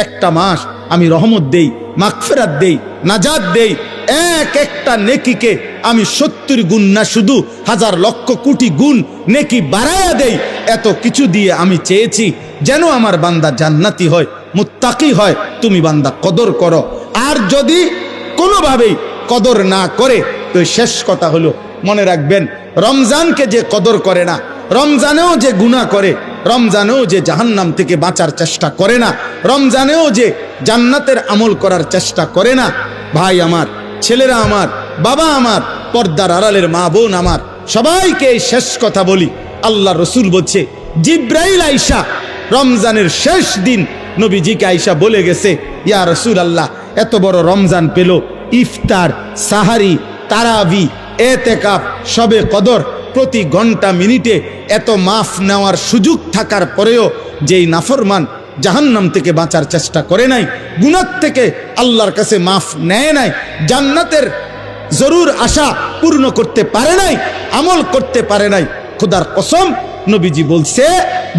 একটা মাস আমি রহমত দেই, মাগফিরাত দেই, নাজাত দেই। এক একটা নেকিকে আমি 70 গুণ না, শুধু হাজার লক্ষ কোটি গুণ নেকি বাড়ায়া দেই। এত কিছু দিয়ে আমি চেয়েছি যেন আমার বান্দা জান্নাতি হয়, মুত্তাকি হয়। তুমি বান্দা কদর করো। আর যদি কোনোভাবেই কদর না করে, তো শেষ কথা হলো, মনে রাখবেন, রমজানকে যে কদর করে না, রমজানেও যে গুনাহ করে, রমজানেও যে জাহান্নাম থেকে বাঁচার চেষ্টা করে না, রমজানেও যে জান্নাতের আমল করার চেষ্টা করে না, ভাই আমার, ছেলেরা আমার, বাবা আমার, পর্দার আড়ালের মা বোন আমার, সবাইকে এই শেষ কথা বলি। আল্লাহ রসুল বলছে, জিব্রাইল আইসা রমজানের শেষ দিন নবীজিকে আইসা বলে গেছে, ইয়া রসুল আল্লাহ, এত বড় রমজান পেল, ইফতার, সাহারি, তারাবি, এতেকাফ, শবে কদর, প্রতি ঘন্টা মিনিটে এত মাফ নেওয়ার সুযোগ থাকার পরেও যেই নাফরমান জাহান্নাম থেকে বাঁচার চেষ্টা করে নাই, গুনাহ থেকে আল্লাহর কাছে মাফ নেয় নাই, জান্নাতের জরুর আশা পূর্ণ করতে পারে নাই, আমল করতে পারে নাই, খোদার কসম নবীজি বলছে,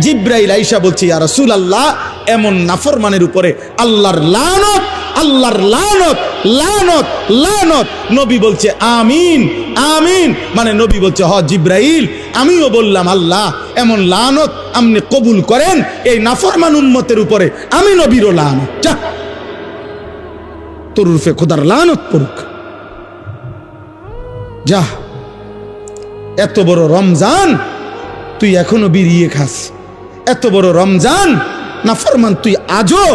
জিব্রাইল আইসা বলছে, ইয়া রাসূলুল্লাহ, এমন নাফরমানের উপরে আল্লাহর লানত, আল্লাহর লানত, লানত, লানত। নবী বলছে আমিন, আমিন। মানে নবী বলছে, হ জিব্রাইল, আমিও বললাম আল্লাহ, এমন লানত আপনি কবুল করেন এই নাফরমান উম্মতের উপরে, আমি নবীরও লানত। যা, তোর রূপে খোদার লানত পড়ুক। যা, এত বড় রমজান তুই এখনো বিড়িয়ে খাস, এত বড় রমজান নাফরমান তুই আজও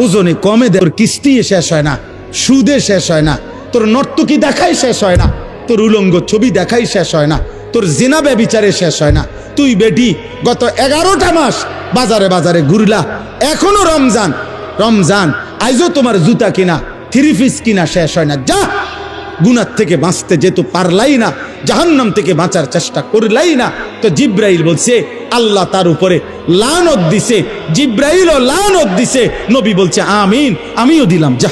ওজনে কমে দে। তোর কিস্তি শেষ হয় না, সুদে শেষ হয় না, তোর নর্তকী দেখাই শেষ হয় না, তোর উলঙ্গ ছবি দেখাই শেষ হয় না, তোর জিনা ব্যভিচারে শেষ হয় না। তুই বেটি গত 11টা মাস বাজারে বাজারে ঘুরলা, এখনো রমজান, রমজান আইজও তোমার জুতা কিনা, 3 পিস কিনা শেষ হয় না। যা, গুনাহ থেকে বাঁচতে যেহেতু পারলাই না, জাহান্নাম থেকে বাঁচার চেষ্টা করলাই না, তো জিব্রাইল বলছে আল্লাহ তার উপরে লানত দিছে, জিব্রাইলও লানত দিছে। নবী বলছে আমিন, আমিও দিলাম। যা,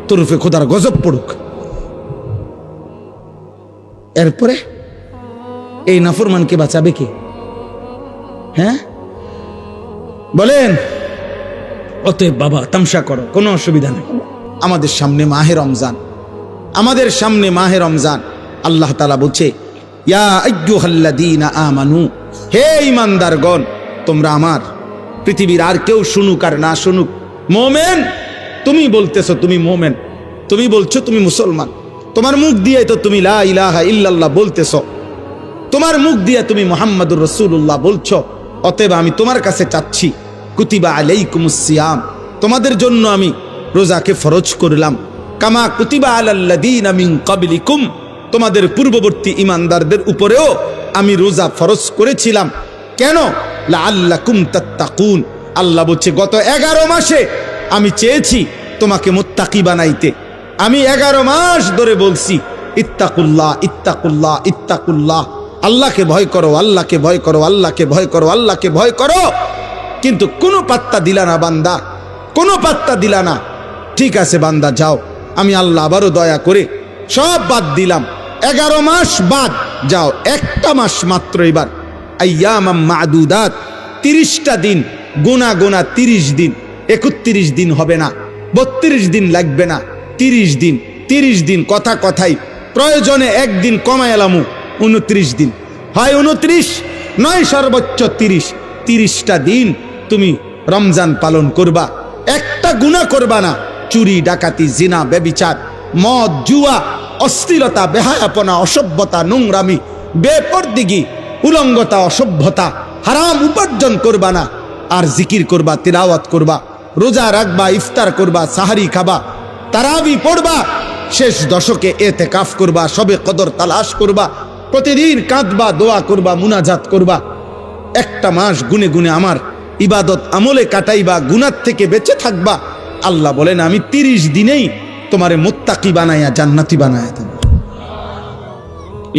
তোর উপরে খোদার গজব পড়ুক। এরপরে এই নাফরমানকে বাঁচাবে কে? হ্যাঁ বলেন? অতএব বাবা, তামসা করো, কোনো অসুবিধা নেই। আমাদের সামনে মাহে রমজান, আমাদের সামনে মাহে রমজান। আল্লাহ তাআলা বলছে, ইয়া আইয়ুহাল্লাযীনা আমানু, হে ঈমানদারগণ, তোমরা আমার, পৃথিবীর আর কেউ শুনুক আর না শুনুক, মুমিন, তুমি বলতেছো তুমি মুমিন, তুমি বলছো তুমি মুসলমান, তোমার মুখ দিয়ে তো তুমি লা ইলাহা ইল্লাল্লাহ বলতেছো, তোমার মুখ দিয়ে তুমি মুহাম্মাদুর রাসূলুল্লাহ বলছো। অতএব আমি তোমার কাছে চাচ্ছি, কুতিবা আলাইকুমুস সিয়াম, তোমাদের জন্য আমি রোজাকে ফরজ করলাম, কামা কুতিবা আলাল্লাযীনা মিন ক্বাবলিকুম, তোমাদের পূর্ববর্তী ঈমানদারদের উপরেও আমি রোজা ফরজ করেছিলাম। কেন? লাআল্লাকুম তাত্তাকুন। আল্লাহ বলছে, গত 11 মাসে আমি চেয়েছি তোমাকে মুত্তাকি বানাইতে। আমি 11 মাস ধরে বলছি, ইত্তাকুল্লাহ, ইত্তাকুল্লাহ, ইত্তাকুল্লাহ, আল্লাহকে ভয় করো, আল্লাহকে ভয় করো, আল্লাহকে ভয় করো, আল্লাহকে ভয় করো। কিন্তু কোনো পাত্তা দিলা না বান্দা, কোনো পাত্তা দিলা না। ঠিক আছে বান্দা, যাও, আমি আল্লাহ আবারও দয়া করে সব বাদ দিলাম, 11 মাস বাদ, যাও, একটা মাস মাত্র এবার, আইয়ামাম মাদুদাত, 30টা দিন গোনা গোনা, 30 দিন, 31 দিন হবে না, 32 দিন লাগবে না, 30 দিন, 30 দিন, কথা কথাই, প্রয়োজনে একদিন কমায় এলামু, 29 দিন, হয় 29 নয় সর্বোচ্চ 30, 30টা দিন তুমি রমজান পালন করবা, একটা গুনাহ করবা না। চুরি, ডাকাতি, জিনা, ব্যভিচার, মদ, জুয়া, অশ্লীলতা, বেহায়াপনা, অসভ্যতা, নোংরামি, বেপরদিগি, উলঙ্গতা, অসভ্যতা, হারাম উপার্জন করবা না। আর জিকির করবা, তিলাওয়াত করবা, রোজা রাখবা, ইফতার করবা, সাহারি খাবা, তারাবি পড়বা, শেষ দশকে এতেকাফ করবা, শবে কদর তালাশ করবা, প্রতিদিন কাঁদবা, দোয়া করবা, মুনাজাত করবা, একটা মাস গুনে গুনে আমার ইবাদত আমলে কাটাইবা, গুনাহ থেকে বেঁচে থাকবা। আল্লাহ বলেন, আমি 30 দিনেই তোমারে মুত্তাকি বানায়া জান্নাতি বানায়া দেব,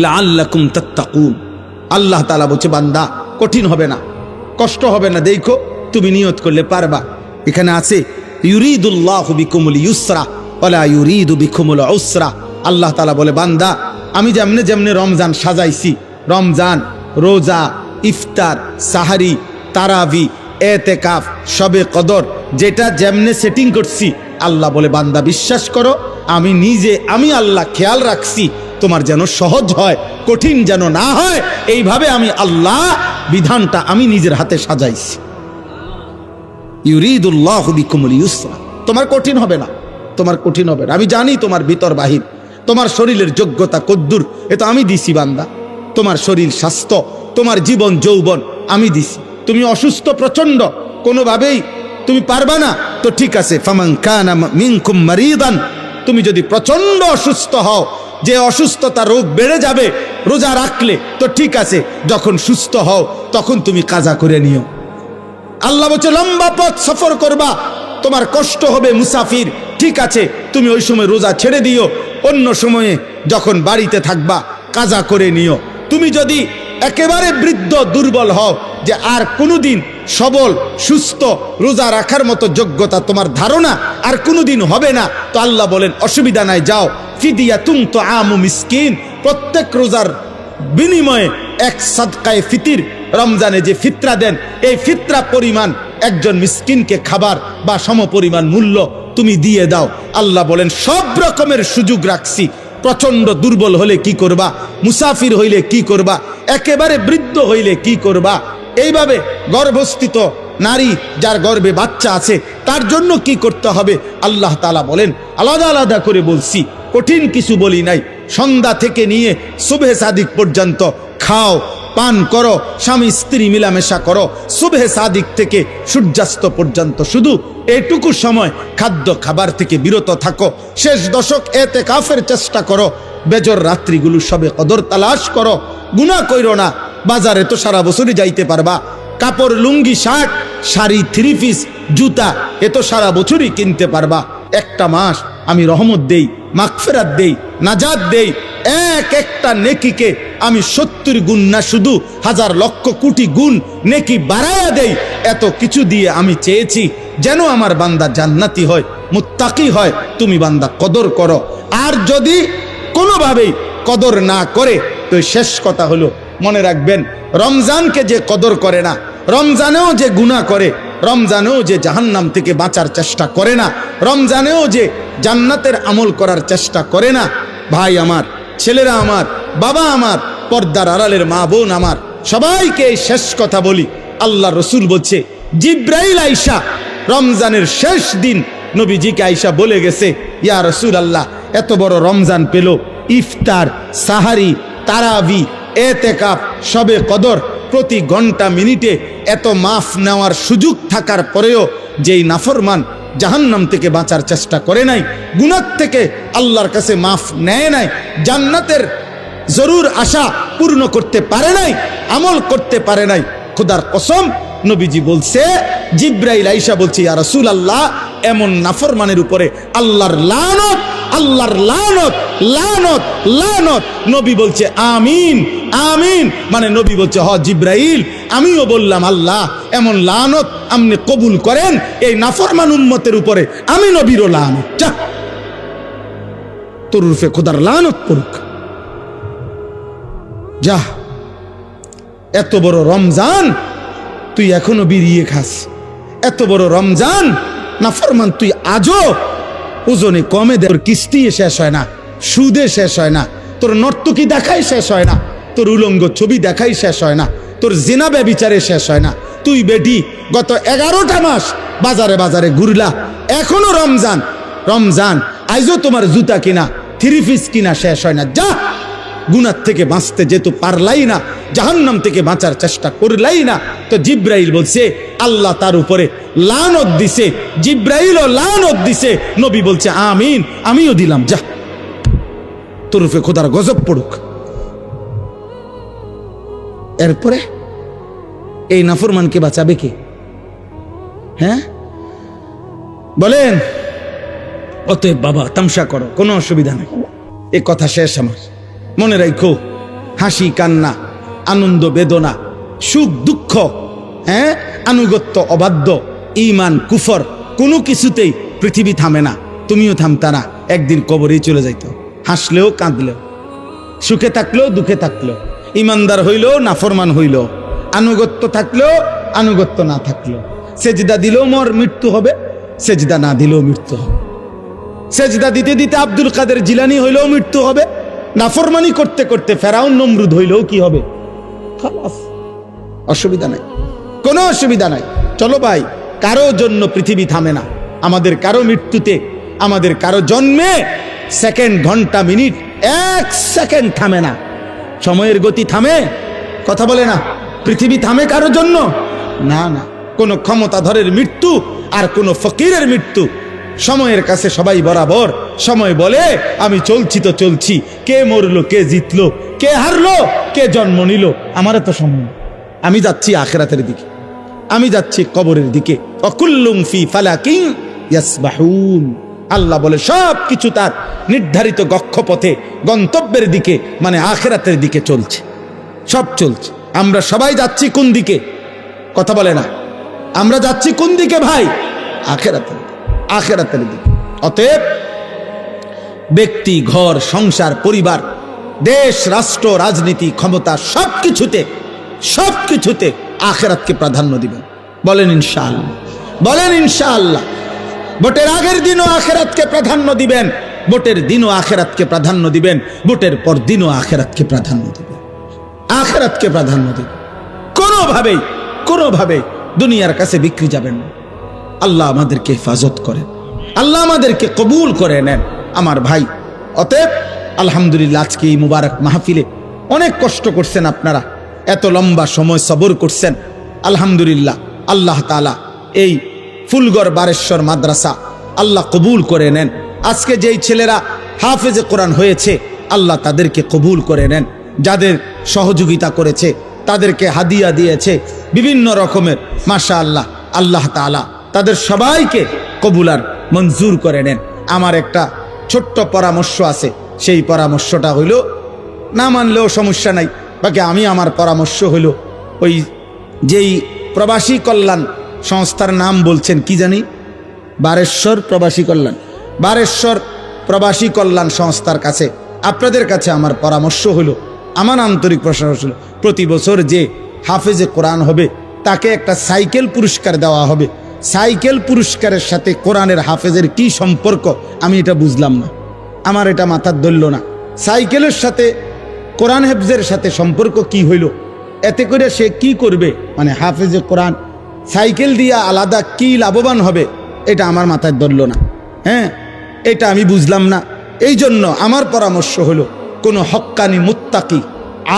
লাআল্লাকুম তাত্তাকুন। আল্লাহ তাআলা বলছে, বান্দা, কঠিন হবে না, কষ্ট হবে না, দেখো তুমি নিয়ত করলে পারবা। এখানে আছে, ইউরিদুল্লাহু বিকুমুল ইউসরা ওয়ালা ইউরিদু বিকুমুল উসরা। আল্লাহ তাআলা বলে, বান্দা, আমি যেমনে যেমনে রমজান সাজাইছি, রমজান, রোজা, ইফতার, সাহারি, তারাবি, এতেকাফ, শবে কদর, যেটা যেমনে সেটিং করছি, আল্লাহ বলে বান্দা বিশ্বাস করো, আমি আল্লাহ খেয়াল রাখছি তোমার যেন সহজ হয়, কঠিন যেন না হয়। এইভাবে আমি আল্লাহ বিধানটা আমি নিজের হাতে সাজাইছি। ইউরিদুল্লাহু বিকুমুল ইউসরা, তোমার কঠিন হবে না, তোমার কঠিন হবে না। আমি জানি তোমার ভিতর বাহির, তোমার শরীরের যোগ্যতা কদ্দুর, এ তো আমি দিছি বান্দা। তোমার শরীর স্বাস্থ্য, তোমার জীবন যৌবন আমি দিছি। তুমি অসুস্থ প্রচন্ড, কোনোভাবেই তুমি পারবা না, তো ঠিক আছে, ফামান কানা মিনকুম মারিদান, তুমি যদি প্রচন্ড অসুস্থ হও, যে অসুস্থতা রোগ বেড়ে যাবে রোজা রাখলে, তো ঠিক আছে, যখন সুস্থ হও তখন তুমি কাজা করে নিও। আল্লাহ বলছে লম্বা পথ সফর করবা, তোমার কষ্ট হবে, মুসাফির, ঠিক আছে, তুমি ওই সময় রোজা ছেড়ে দিও, অন্য সময়ে যখন বাড়িতে থাকবা কাজা করে নিও। তুমি যদি একেবারে বৃদ্ধ দুর্বল হও, যে আর কোনোদিন সবল সুস্থ রোজা রাখার মতো যোগ্যতা তোমার ধারণা আর কোনোদিন হবে না, তো আল্লাহ বলেন অসুবিধা নাই, যাও ফিদিয়াতুন তুআমু মিসকিন, প্রত্যেক রোজার বিনিময়ে এক সাদকায়ে ফিতির, রমজানে যে ফিতরা দেন এই ফিতরা পরিমাণ একজন মিসকিনকে খাবার বা সমপরিমাণ মূল্য তুমি দিয়ে দাও। আল্লাহ বলেন সব রকমের সুযোগ রাখছি। প্রচন্ড দুর্বল হলে কি করবা, মুসাফির হইলে কি করবা, একেবারে বৃদ্ধ হইলে কি করবা, এইভাবে গর্ভস্থিত নারী যার গর্ভে বাচ্চা আছে তার জন্য কি করতে হবে, আল্লাহ তাআলা বলেন আলাদা আলাদা করে বলছি, কঠিন কিছু বলি নাই। সন্ধ্যা থেকে নিয়ে সুবহে সাদিক পর্যন্ত খাও, পান করো, স্বামী স্ত্রী মিলামেশা করো, সুবহে সাদিক থেকে সূর্যাস্ত পর্যন্ত শুধু এটুকু সময় খাদ্য খাবার থেকে বিরত থাকো। শেষ দশক এতেকাফের চেষ্টা করো, বেজর রাত্রিগুলো সবে কদর তালাশ করো, গুনাহ কইরো না। বাজারে তো সারা বছরই যাইতে পারবা, কাপড় লুঙ্গি শার্ট শাড়ি থ্রি পিস জুতা এ তো সারা বছরই কিনতে পারবা। একটা মাস আমি রহমত দেই, মাগফিরাত দেই, নাজাত দেই, এক একটা নেকিকে আমি 70 গুণ না শুধু হাজার লক্ষ কোটি গুণ নেকি বাড়ায়া দেই। এত কিছু দিয়ে আমি চেয়েছি যেন আমার বান্দা জান্নাতি হয়, মুত্তাকি হয়। তুমি বান্দা কদর করো, আর যদি কোনোভাবেই কদর না করে তো শেষ কথা হলো মনে রাখবেন, রমজানকে যে কদর করে না, রমজানেও যে গুনাহ করে, রমজানেও যে জাহান্নাম থেকে বাঁচার চেষ্টা করে না, রমজানেও যে জান্নাতের আমল করার চেষ্টা করে না, ভাই আমার, ছেলেরা আমার, বাবা আমার, পর্দার আড়ালের মা বোন আমার, সবাইকে এই শেষ কথা বলি। আল্লাহ রসুল বলছে জিব্রাইল আইসা রমজানের শেষ দিন নবীজিকে আইসা বলে গেছে, ইয়া রসুল আল্লাহ, এত বড় রমজান পেল, ইফতার, সাহারি, তারাবি, এতেকাফ, শবে কদর, প্রতি ঘন্টা মিনিটে এত মাফ নেওয়ার সুযোগ থাকার পরেও যেই নাফরমান জাহান্নাম থেকে বাঁচার চেষ্টা করে নাই, গুনাহ থেকে আল্লাহর কাছে মাফ নেয় নাই, জান্নাতের জরুর আশা পূর্ণ করতে পারে নাই, আমল করতে পারে নাই, খোদার কসম নবীজি বলছে, জিব্রাইল আইসা বলছে, ইয়া রাসূলুল্লাহ, এমন নাফরমানের উপরে আল্লাহর লানত, আল্লাহর লানত, লানত, লানত। নবী বলছে আমিন, আমিন, মানে নবী বলছে হ জিব্রাইল, আমিও বললাম আল্লাহ এমন লানত আপনি কবুল করেন এই নাফরমান উম্মতের উপরে, আমি নবীরও লানত, যা তোর রূপে খোদার লানত পড়ুক, যা। এত বড় রমজান তুই এখনো বিড়িয়ে খাস, এত বড় রমজান নাফরমান তুই আজও ওজনে কমে দে, তোর কিস্তি শেষ হয় না, সুদে শেষ হয় না, তোর নর্তকী দেখাই শেষ হয় না, তোর উলঙ্গ ছবি দেখাই শেষ হয় না, তোর জিনা ব্যভিচারে শেষ হয় না। তুই বেটি গত 11টা মাস বাজারে বাজারে ঘুরলা, এখনো রমজান, রমজান আইজও তোমার জুতা কিনা থ্রি পিস কিনা শেষ হয় না, যা। গুনাহ থেকে বাঁচতে যেহেতু পারলাই না, জাহান্নাম থেকে বাঁচার চেষ্টা করলাই না, তো জিব্রাইল বলছে আল্লাহ তার উপরে লানত দিছে, জিব্রাইলও লানত দিছে, নবী বলছে আমিন, আমিও দিলাম, যা তোর উপরে খোদার গজব পড়ুক। এরপরে এই নাফরমানকে বাঁচাবে কে? হ্যাঁ বলেন? অতএব বাবা তামসা করো, কোনো অসুবিধা নেই, এ কথা শেষ আমার। মনে রাখো, হাসি কান্না, আনন্দ বেদনা, সুখ দুঃখ, হ্যাঁ, আনুগত্য অবাধ্য, ঈমান কুফর, কোনো কিছুতেই পৃথিবী থামে না, তুমিও থামতা না, একদিন কবরেই চলে যাইতো। হাসলেও কাঁদলেও, সুখে থাকলেও দুঃখে থাকলেও, ইমানদার হইলেও নাফরমান হইলেও, আনুগত্য থাকলেও আনুগত্য না থাকলেও, সেজদা দিলেও মৃত্যু হবে, সেজদা না দিলেও মৃত্যু হবে। সেজদা দিতে দিতে আব্দুল কাদের জিলানী হইলেও মৃত্যু হবে, নাফরমানি করতে করতে ফেরাউন নমরুদ হইলেও কি হবে? খালাস, অসুবিধা নাই, কোনো অসুবিধা নাই। চলো ভাই, কারো জন্য পৃথিবী থামে না। আমাদের কারো মৃত্যুতে, আমাদের কারো জন্মে সেকেন্ড, ঘন্টা, মিনিট, 1 সেকেন্ড থামে না। সময়ের গতি থামে? কথা বলে না। পৃথিবী থামে কারো জন্য? না না। কোন ক্ষমতাধরের মৃত্যু আর কোন ফকিরের মৃত্যু সময়ের কাছে সবাই বরাবর। সময় বলে আমি চলছি তো চলছি, কে মরলো, কে জিতলো, কে হারলো, কে জন্ম নিল, আমার তো সময়। আমি যাচ্ছি আখিরাতের দিকে, আমি যাচ্ছি কবরের দিকে। অকুল্লুম ফি ফালাকিন ইয়াসবাহুন। আল্লাহ বলে সব কিছু তার নির্ধারিত গক্ষপথে, গন্তব্যের দিকে, মানে আখিরাতের দিকে চলছে, সব চলছে। আমরা সবাই যাচ্ছি কোন দিকে? কথা বলে না। আমরা যাচ্ছি কোন দিকে ভাই? আখিরাতের দিকে, আখিরাতের দিকে। অতএব ব্যক্তি, ঘর, সংসার, পরিবার, দেশ, রাষ্ট্র, রাজনীতি, ক্ষমতা, সবকিছুতে আখিরাতকে প্রাধান্য দিবেন। বলেন ইনশাআল্লাহ, বলেন ইনশাআল্লাহ। ভোটের আগের দিনও আখিরাতকে প্রাধান্য দিবেন, ভোটের দিনও আখিরাতকে প্রাধান্য দিবেন, ভোটের পর দিনও আখিরাতকে প্রাধান্য দিবেন, আখিরাতকে প্রাধান্য দিবেন। কোনোভাবেই দুনিয়ার কাছে বিক্রি যাবেন না। আল্লাহ আমাদেরকে হেফাজত করেন, আল্লাহ আমাদেরকে কবুল করে নেন আমার ভাই। অতএব আলহামদুলিল্লাহ, আজকে এই মুবারক মাহফিলে অনেক কষ্ট করছেন আপনারা, এত লম্বা সময় সবর করছেন। আলহামদুলিল্লাহ, আল্লাহ তাআলা এই ফুলগড় বারেশ্বর মাদ্রাসা আল্লাহ কবুল করে নেন। আজকে যেই ছেলেরা হাফেজে কোরআন হয়েছে, আল্লাহ তাদেরকে কবুল করে নেন। যাদের সহযোগিতা করেছে, তাদেরকে হাদিয়া দিয়েছে বিভিন্ন রকমের, মাশাআল্লাহ, আল্লাহ তাআলা তাদের সবাইকে কবুল আর মঞ্জুর করে নেন। আমার একটা ছোট্ট পরামর্শ আছে, সেই পরামর্শটা হইল, না মানলেও সমস্যা নাই, বাকি আমি আমার পরামর্শ হইল, ওই যেই প্রবাসী কল্যাণ সংস্থার নাম বলছেন কি জানি, বারেশ্বর প্রবাসী কল্যাণ, বারেশ্বর প্রবাসী কল্যাণ সংস্থার কাছে, আপনাদের কাছে আমার পরামর্শ হলো, আমার আন্তরিক প্রশংসা হলো, প্রতি বছর যে হাফেজে কোরআন হবে তাকে একটা সাইকেল পুরস্কার দেওয়া হবে। সাইকেল পুরস্কারের সাথে কোরআনের হাফেজের কি সম্পর্ক আমি এটা বুঝলাম না, আমার এটা মাথার ধরল না। সাইকেলের সাথে কোরআন হেফজের সাথে সম্পর্ক কি হইল? এতে করে সে কি করবে? মানে হাফেজে কোরআন সাইকেল দিয়া আলাদা কি লাভবান হবে, এটা আমার মাথায় ধরল না। হ্যাঁ, এটা আমি বুঝলাম না। এই জন্য আমার পরামর্শ হলো, কোনো হক্কানি মুত্তাকি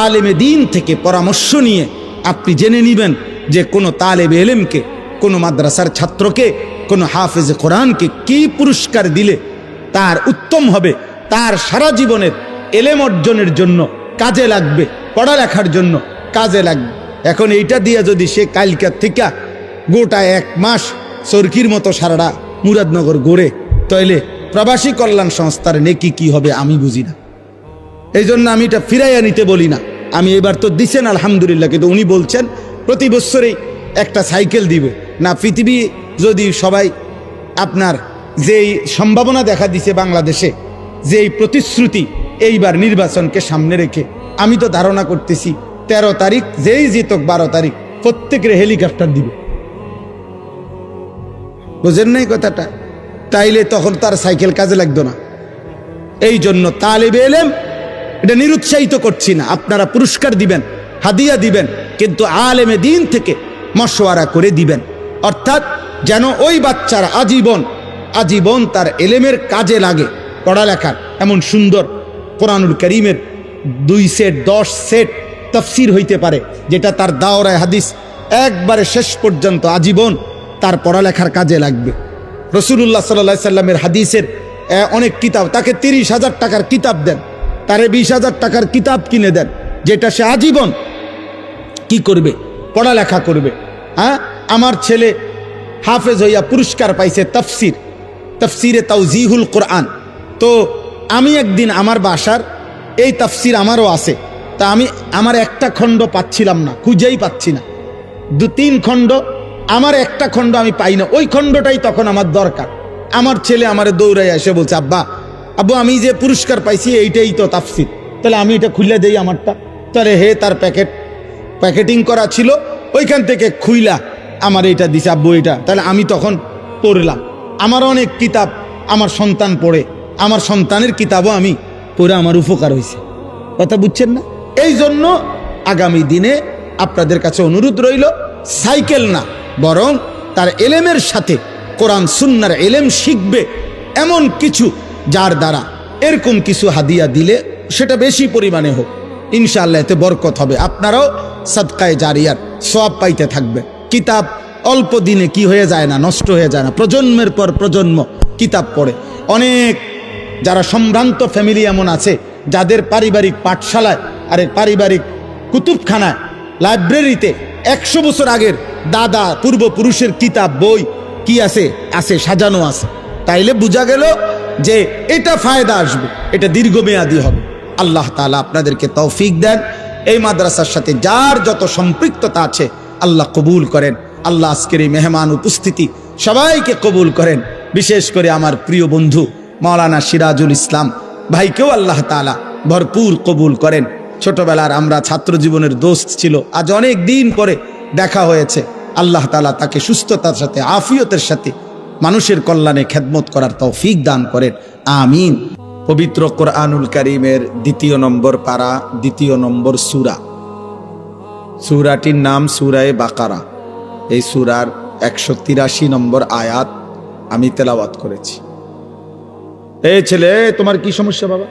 আলেমে দিন থেকে পরামর্শ নিয়ে আপনি জেনে নেবেন যে কোনো তালেবে এলেমকে, কোনো মাদ্রাসার ছাত্রকে, কোনো হাফেজে কোরআনকে কি পুরস্কার দিলে তার উত্তম হবে, তার সারা জীবনের এলেম অর্জনের জন্য কাজে লাগবে, পড়ালেখার জন্য কাজে লাগবে। এখন এইটা দিয়ে যদি সে কালকার থেকে গোটা 1 মাস সরকির মতো সারাটা মুরাদনগর গড়ে, তাইলে প্রবাসী কল্যাণ সংস্থার নেকি কি হবে আমি বুঝি না। এই জন্য আমি এটা ফিরাইয়া নিতে বলি না। আমি এবার তো দিছেন আলহামদুলিল্লাহ, কিন্তু উনি বলছেন প্রতি বছরেই একটা সাইকেল দিবে না। পৃথিবী যদি সবাই আপনার যেই সম্ভাবনা দেখা দিছে বাংলাদেশে, যেই প্রতিশ্রুতি এইবার নির্বাচনকে সামনে রেখে, আমি তো ধারণা করতেছি 13 তারিখ যেই জিতক 12 তারিখ প্রত্যেকের হেলিকপ্টার দিবে। বুঝেন নাই কথাটা? তাইলে তখন তার সাইকেল কাজে লাগতো না। এই জন্য তালেবে এলেম, এটা নিরুৎসাহিত করছি না, আপনারা পুরস্কার দিবেন, হাদিয়া দিবেন, কিন্তু আলেমে দিন থেকে মশওয়ারা করে দিবেন। অর্থাৎ যেন ওই বাচ্চার আজীবন তার এলেমের কাজে লাগে, পড়ালেখার। এমন সুন্দর কোরআনুল কারীমের 2 সেট 10 সেট তাফসীর হইতে পারে, যেটা তার দাওরায়ে হাদিস একবারে শেষ পর্যন্ত আজীবন তার পড়ালেখার কাজে লাগবে। রাসূলুল্লাহ সাল্লাল্লাহু আলাইহি সাল্লামের হাদিসের অনেক কিতাব, তাকে 30,000 টাকার কিতাব দেন, তারে 20,000 টাকার কিতাব কিনে দেন, যেটা সে আজীবন কি করবে? পড়ালেখা করবে। হ্যাঁ, আমার ছেলে হাফেজ হইয়া পুরস্কার পাইছে তাফসিরে তাওজিহুল কোরআন। তো আমি একদিন আমার বাসার এই তাফসির আমারও আছে, তা আমি আমার একটা খণ্ড পাচ্ছিলাম না, খুঁজেই পাচ্ছি না। 2-3 খণ্ড, আমার একটা খণ্ড আমি পাই না, ওই খণ্ডটাই তখন আমার দরকার। আমার ছেলে আমারে দৌড়াই এসে বলছে, আব্বু আমি যে পুরস্কার পাইছি এইটাই তো তাফসির, তাহলে আমি এটা খুলে দেই আমারটা। তাহলে হে তার প্যাকেটিং করা ছিল, ওইখান থেকে খুইলা আমার এটা দিছে আব্বু এটা, তাহলে আমি তখন পড়লাম। আমার অনেক কিতাব আমার সন্তান পড়ে, আমার সন্তানের কিতাবও আমি পড়ে আমার উপকার হয়েছে। কথা বুঝছেন না? এই জন্য আগামী দিনে আপনাদের কাছে অনুরোধ রইল, সাইকেল না বরং তার এলেমের সাথে কোরআন সুন্নাহর এলেম শিখবে এমন কিছু, যার দ্বারা এরকম কিছু হাদিয়া দিলে সেটা বেশি পরিমাণে হোক, ইনশাআল্লাহ এতে বরকত হবে। আপনারাও সাদকায়ে জারিয়ার সওয়াব পাইতে থাকবে। কিতাব অল্প দিনে কি হয়ে যায় না, নষ্ট হয়ে যায় না, প্রজন্মের পর প্রজন্ম কিতাব পড়ে। অনেক যারা সম্ভ্রান্ত ফ্যামিলি এমন আছে যাদের পারিবারিক পাঠশালায় আরে পারিবারিক কুতুবখানায় লাইব্রেরিতে 100 বছর আগের দাদা পূর্বপুরুষের কিতাব বই কি আছে আছে সাজানো আছে। তাইলে বোঝা গেল যে এটা ফায়দা আসবে, এটা দীর্ঘমেয়াদী হবে। আল্লাহ তাআলা আপনাদেরকে তৌফিক দেন। এই মাদ্রাসার সাথে যার যত সম্পৃক্ততা আছে আল্লাহ কবুল করেন। আল্লাহ আজকের এই মেহমান উপস্থিতি সবাইকে কবুল করেন। বিশেষ করে আমার প্রিয় বন্ধু মাওলানা সিরাজুল ইসলাম ভাইকেও আল্লাহ তাআলা ভরপুর কবুল করেন। ছোটবেলার আমরা ছাত্র জীবনের দোস্ত ছিল, আজ অনেক দিন পরে দেখা হয়েছে। আল্লাহ তাআলা তাকে সুস্থতার সাথে আফিয়তের সাথে মানুষের কল্যাণে খেদমত করার তৌফিক দান করেন, আমিন। পবিত্র কোরআনুল কারীমের 2 নম্বর পারা 2 নম্বর সূরা, সূরাটির নাম সূরায়ে বাকারা। এই সূরার 183 নম্বর আয়াত আমি তেলাওয়াত করেছি। এই ছেলে, তোমার কি সমস্যা বাবা?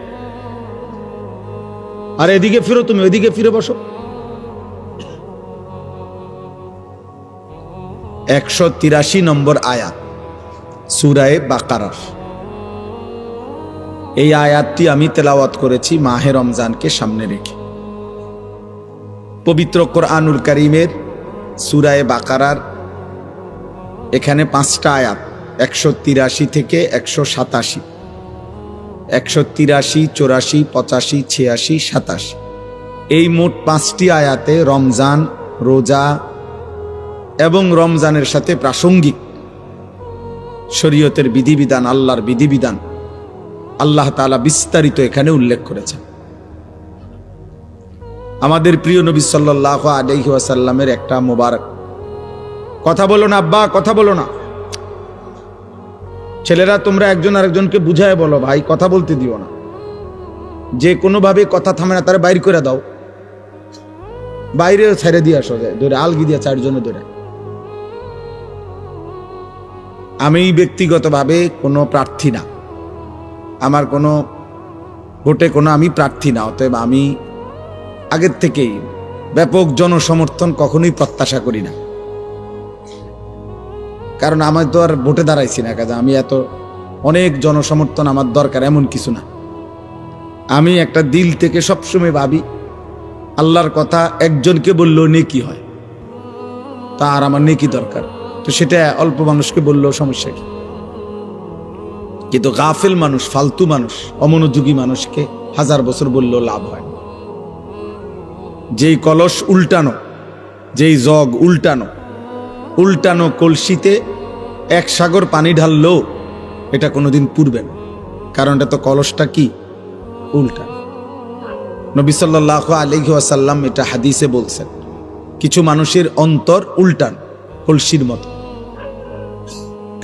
আর এদিকে ফিরো, তুমি ওইদিকে ফিরে বসো। 183 নম্বর আয়াত সূরায়ে বাকারা। এই আয়াতটি আমি তেলাওয়াত করেছি মাহে রমজানকে সামনে রেখে। পবিত্র কোরআনুল কারীমের সূরায়ে বাকারার এখানে 5টা আয়াত, 183 থেকে 187, 183, 84, 85, 86, 87। এই মোট 5টি আয়াতে রমজান, রোজা এবং রমজানের সাথে প্রাসঙ্গিক শরীয়তের বিধিবিধান, আল্লাহর বিধিবিধান আল্লাহ তাআলা বিস্তারিত এখানে উল্লেখ করেছেন। আমাদের প্রিয় নবী সাল্লাল্লাহু আলাইহি ওয়াসাল্লামের একটা মোবারক কথা বলো না আব্বা, কথা বলো না। ছেলেরা তোমরা একজন আরেকজনকে বুঝায় বলো, ভাই কথা বলতে দিও না। যে কোনোভাবে কথা থামে না তারা বাইর করে দাও, বাইরে ছেড়ে দিয়ে আসো, ধরে আলগি দিয়ে 4 জনে ধরে। আমি ব্যক্তিগতভাবে কোনো প্রার্থী না, আমার কোনো ভোটে কোনো আমি প্রার্থী না, অতএব আমি আগের থেকেই ব্যাপক জনসমর্থন কখনোই প্রত্যাশা করি না। কারণ আমি তো আর ভোটে দাঁড়াইছি না, কাজে আমি এত অনেক জনসমর্থন আমার দরকার এমন কিছু না। আমি একটা দিল থেকে সবসময় ভাবি আল্লাহর কথা একজনকে বললেও নেকি হয়, তা আর আমার নেকি দরকার, তো সেটা অল্প মানুষকে বললেও সমস্যা কি। কিন্তু গাফেল মানুষ, ফালতু মানুষ, অমনোযোগী মানুষকে 1000 বছর বললেও লাভ হয়। যেই কলস উল্টানো, যেই জগ উল্টানো, উল্টানো কলসিতে 1 সাগর পানি ঢাললেও এটা কোনোদিন পুরবে না, কারণ এটা তো কলসটা কি উল্টা। নবী সাল্লাল্লাহু আলাইহি ওয়াসাল্লাম এটা হাদিসে বলছেন, কিছু মানুষের অন্তর উল্টান কলসির মতো,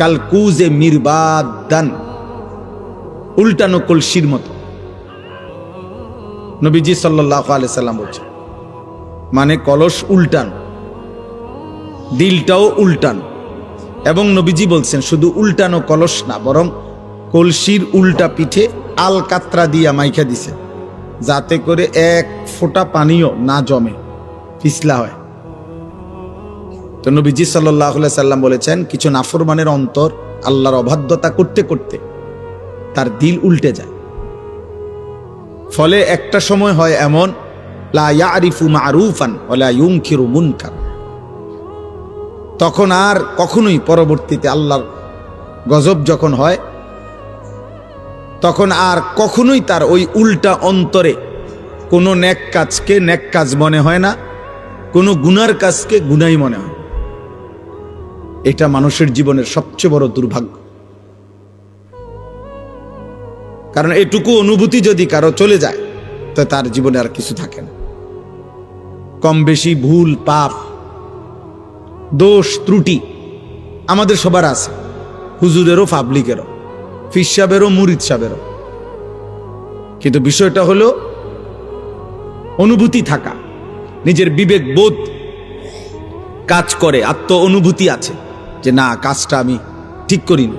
কালকুজে মিরবাদান, উল্টানো কলসির মতো। নবীজি সাল্লাল্লাহু আলাইহি সাল্লাম বলছেন, মানে কলস উল্টান, দিলটাও উল্টান। এবং নবীজি বলছেন শুধু উল্টানো কলস না, বরং কলসির উল্টা পিঠে আলকাতরা দিয়া মাইখা দিছে, যাতে করে 1 ফোঁটা পানিও না জমে, পিছলা হয়। তো নবীজি সাল্লাল্লাহু আলাইহি সাল্লাম বলেছেন, কিছু নাফরমানের অন্তর আল্লাহর অবাধ্যতা করতে করতে তার দিল উল্টে যায়। ফলে একটা সময় হয় এমন, লা ইয়ারিফু মারুফান ওয়ালা ইউনকিরু মুনকার, তখন আর কখনোই পরবর্তীতে আল্লাহর গজব যখন হয়, তখন আর কখনোই তার ওই উল্টা অন্তরে কোনো নেক কাজকে নেক কাজ মনে হয় না, কোনো গুনার কাজকে গুনাই মনে হয়। এটা মানুষের জীবনের সবচেয়ে বড় দুর্ভাগ্য। কারণ এটুকু অনুভূতি যদি কারো চলে যায়, তো তার জীবনে আর কিছু থাকে না। কম বেশি ভুল পাপ দোষ ত্রুটি আমাদের সবার আছে, হুজুরেরও পাবলিকেরও, ফির সাহেবেরও মুরিদ সাহেবেরও। কিন্তু বিষয়টা হলো অনুভূতি থাকা, নিজের বিবেক বোধ কাজ করে, আত্ম অনুভূতি আছে যে না, কাজটা আমি ঠিক করিনি।